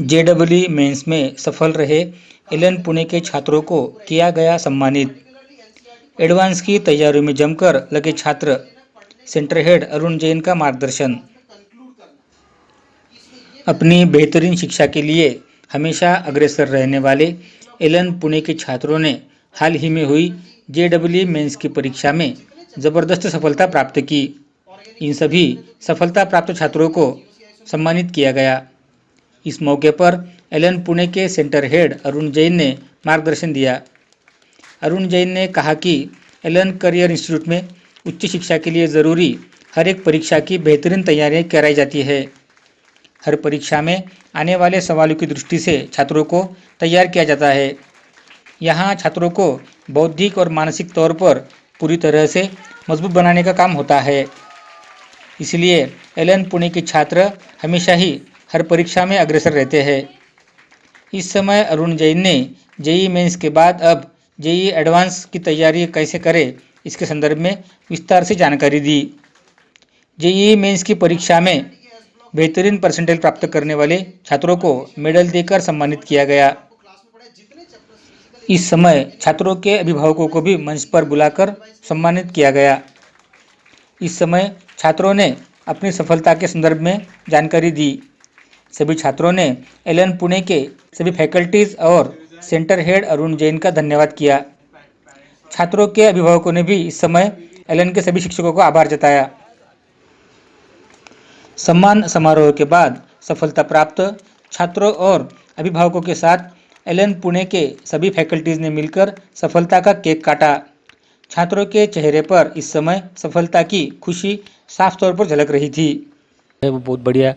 JEE mains में सफल रहे एलन पुणे के छात्रों को किया गया सम्मानित। एडवांस की तैयारियों में जमकर लगे छात्र, सेंटर हेड अरुण जैन का मार्गदर्शन। अपनी बेहतरीन शिक्षा के लिए हमेशा अग्रसर रहने वाले एलन पुणे के छात्रों ने हाल ही में हुई जेईई मेंस की परीक्षा में जबरदस्त सफलता प्राप्त की। इन सभी सफलता प्राप्त छात्रों को सम्मानित किया गया। इस मौके पर एलन पुणे के सेंटर हेड अरुण जैन ने मार्गदर्शन दिया। अरुण जैन ने कहा कि एलन करियर इंस्टीट्यूट में उच्च शिक्षा के लिए ज़रूरी हर एक परीक्षा की बेहतरीन तैयारियां कराई जाती है। हर परीक्षा में आने वाले सवालों की दृष्टि से छात्रों को तैयार किया जाता है। यहाँ छात्रों को बौद्धिक और मानसिक तौर पर पूरी तरह से मजबूत बनाने का काम होता है। इसलिए एलन पुणे के छात्र हमेशा ही हर परीक्षा में अग्रसर रहते हैं। इस समय अरुण जैन ने जेईई मेंस के बाद अब जेईई एडवांस की तैयारी कैसे करें इसके संदर्भ में विस्तार से जानकारी दी। जेईई मेंस की परीक्षा में बेहतरीन परसेंटेज प्राप्त करने वाले छात्रों को मेडल देकर सम्मानित किया गया। इस समय छात्रों के अभिभावकों को भी मंच पर बुलाकर सम्मानित किया गया। इस समय छात्रों ने अपनी सफलता के संदर्भ में जानकारी दी। सभी छात्रों ने एलन पुणे के सभी फैकल्टीज और सेंटर हेड अरुण जैन का धन्यवाद किया। छात्रों के अभिभावकों ने भी इस समय एलन के सभी शिक्षकों को आभार जताया। सम्मान समारोह के बाद सफलता प्राप्त छात्रों और अभिभावकों के साथ एलन पुणे के सभी फैकल्टीज ने मिलकर सफलता का केक काटा। छात्रों के चेहरे पर इस समय सफलता की खुशी साफ तौर पर झलक रही थी। वो बहुत बढ़िया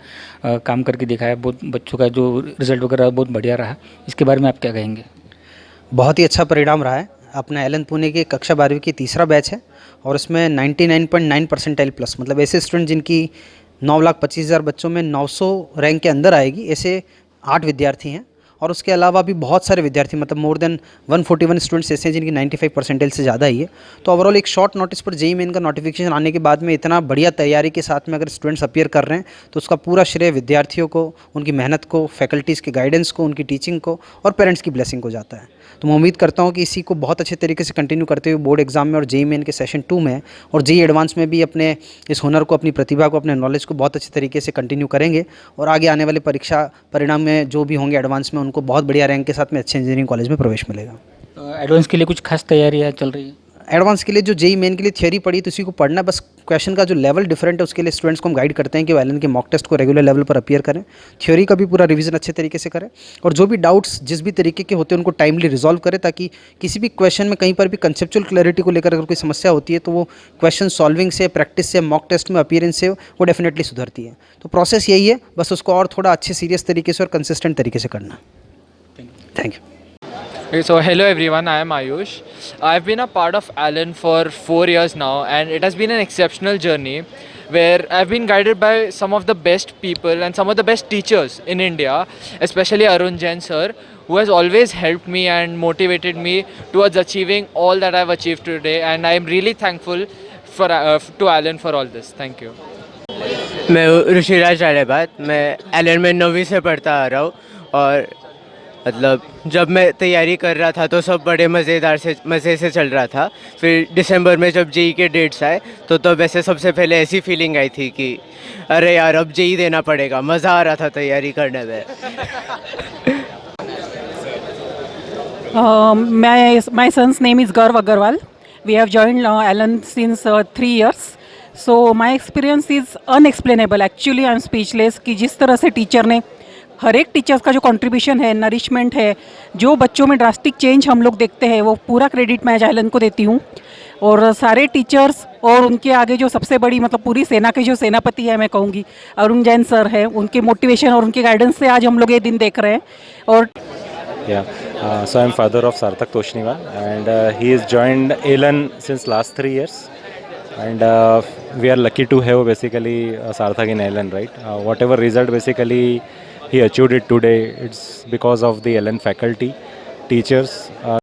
काम करके दिखाया। बहुत बच्चों का जो रिजल्ट वगैरह बहुत बढ़िया रहा। इसके बारे में आप क्या कहेंगे? बहुत ही अच्छा परिणाम रहा है। अपना एलन पुणे की कक्षा 12वीं की तीसरा बैच है और उसमें 99.9 परसेंटाइल प्लस, मतलब ऐसे स्टूडेंट जिनकी 9,25,000 बच्चों में 900 रैंक के अंदर आएगी, ऐसे 8 विद्यार्थी हैं। और उसके अलावा भी बहुत सारे विद्यार्थी, मतलब मोर देन 141 स्टूडेंट्स ऐसे हैं जिनकी 95 परसेंटाइल से ज़्यादा ही है। तो ओवरऑल एक शॉर्ट नोटिस पर जेईई मेन का नोटिफिकेशन आने के बाद में इतना बढ़िया तैयारी के साथ में अगर स्टूडेंट्स अपीयर कर रहे हैं तो उसका पूरा श्रेय विद्यार्थियों को, उनकी मेहनत को, फैकल्टीज़ के गाइडेंस को, उनकी टीचिंग को और पेरेंट्स की ब्लेसिंग को जाता है। तो मैं उम्मीद करता हूँ कि इसी को बहुत अच्छे तरीके से कंटिन्यू करते हुए बोर्ड एग्जाम में और जेईई मेन के सेशन 2 में और जेईई एडवांस में भी अपने इस हुनर को, अपनी प्रतिभा को, अपने नॉलेज को बहुत अच्छे तरीके से कंटिन्यू करेंगे और आगे आने वाले परीक्षा परिणाम में जो भी होंगे एडवांस में, उनको बहुत बढ़िया रैंक के साथ में अच्छे इंजीनियरिंग कॉलेज में प्रवेश मिलेगा। एडवांस के लिए कुछ खास तैयारियां चल रही है? एडवांस के लिए जो जेईई मेन के लिए थियोरी पढ़ी तो उसी को पढ़ना, बस क्वेश्चन का जो लेवल डिफरेंट है उसके लिए स्टूडेंट्स को हम गाइड करते हैं कि वो एलन के मॉक टेस्ट को रेगुलर लेवल पर अपीयर करें, थ्योरी का भी पूरा रिवीजन अच्छे तरीके से करें और जो भी डाउट्स जिस भी तरीके के होते हैं उनको टाइमली रिजॉल्व करें, ताकि किसी भी क्वेश्चन में कहीं पर भी कंसेप्चुअल क्लैरिटी को लेकर अगर कोई समस्या होती है तो वो क्वेश्चन सॉल्विंग से, प्रैक्टिस से, मॉक टेस्ट में अपीयरेंस से वो डेफिनेटली सुधरती है। तो प्रोसेस यही है, बस उसको और थोड़ा अच्छे सीरियस तरीके से और कंसिस्टेंट तरीके से करना। Thank you. So hello everyone, I am Ayush. I've been a part of Allen for 4 years now and it has been an exceptional journey where I've been guided by some of the best people and some of the best teachers in India, especially Arun Jain sir, who has always helped me and motivated me towards achieving all that I've achieved today, and I am really thankful to Allen for all this. Thank you. मैं ऋषिराज रालेबात, मैं Elon में 9वीं से पढ़ता आ रहा हूँ और मतलब जब मैं तैयारी कर रहा था तो सब बड़े मज़े से चल रहा था। फिर दिसंबर में जब जेईई के डेट्स आए तो तब ऐसे सबसे पहले ऐसी फीलिंग आई थी कि अरे यार अब जेईई देना पड़ेगा। मज़ा आ रहा था तैयारी करने में। My son's name is Gaurav Agarwal. We have joined Allen since 3 years. So my experience is unexplainable. Actually I am speechless कि जिस तरह से टीचर ने, हर एक टीचर्स का जो कंट्रीब्यूशन है, नरिशमेंट है, जो बच्चों में ड्रास्टिक चेंज हम लोग देखते हैं, वो पूरा क्रेडिट मैं एलन को देती हूँ। और सारे टीचर्स और उनके आगे जो सबसे बड़ी, मतलब पूरी सेना के जो सेनापति है मैं कहूँगी, अरुण जैन सर है। उनके मोटिवेशन और उनके गाइडेंस से आज हम लोग ये दिन देख रहे हैं। और so I'm father of Sarthak Toshniwal and he has joined Allen since last 3 years and we are lucky to have basically Sarthak in Allen, right? Whatever result basically he achieved it today, it's because of the Allen faculty, teachers.